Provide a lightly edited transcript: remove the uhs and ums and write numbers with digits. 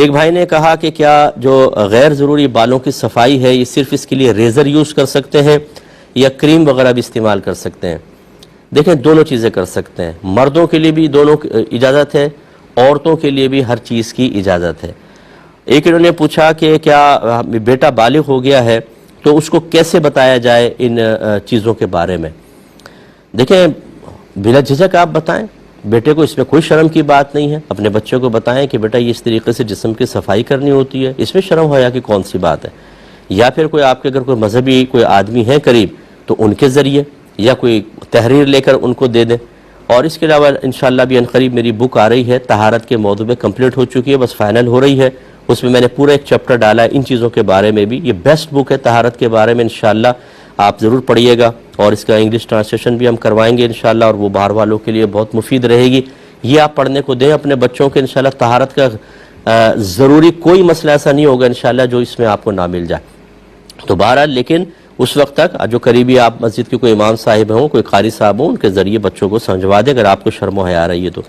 ایک بھائی نے کہا کہ کیا جو غیر ضروری بالوں کی صفائی ہے یہ صرف اس کے لیے ریزر یوز کر سکتے ہیں یا کریم وغیرہ بھی استعمال کر سکتے ہیں؟ دیکھیں دونوں چیزیں کر سکتے ہیں، مردوں کے لیے بھی دونوں اجازت ہے، عورتوں کے لیے بھی ہر چیز کی اجازت ہے۔ ایک انہوں نے پوچھا کہ کیا بیٹا بالغ ہو گیا ہے تو اس کو کیسے بتایا جائے ان چیزوں کے بارے میں؟ دیکھیں بلا جھجک آپ بتائیں، بیٹے کو اس میں کوئی شرم کی بات نہیں ہے، اپنے بچے کو بتائیں کہ بیٹا یہ اس طریقے سے جسم کی صفائی کرنی ہوتی ہے، اس میں شرم حیا کی کون سی بات ہے؟ یا پھر کوئی آپ کے اگر کوئی مذہبی کوئی آدمی ہے قریب تو ان کے ذریعے یا کوئی تحریر لے کر ان کو دے دیں۔ اور اس کے علاوہ انشاءاللہ بھی عنقریب میری بک آ رہی ہے، طہارت کے موضوع پہ کمپلیٹ ہو چکی ہے، بس فائنل ہو رہی ہے، اس میں نے پورا ایک چیپٹر ڈالا ہے ان چیزوں کے بارے میں بھی۔ یہ بیسٹ بک ہے طہارت کے بارے میں، انشاءاللہ آپ ضرور پڑھیے گا، اور اس کا انگلش ٹرانسلیشن بھی ہم کروائیں گے انشاءاللہ، اور وہ باہر والوں کے لیے بہت مفید رہے گی۔ یہ آپ پڑھنے کو دیں اپنے بچوں کے، انشاءاللہ طہارت کا ضروری کوئی مسئلہ ایسا نہیں ہوگا انشاءاللہ جو اس میں آپ کو نہ مل جائے۔ تو بہرحال لیکن اس وقت تک جو قریبی آپ مسجد کے کوئی امام صاحب ہوں، کوئی قاری صاحب ہوں، ان کے ذریعے بچوں کو سمجھوا دیں اگر آپ کو شرم و حیا آ رہی ہے تو۔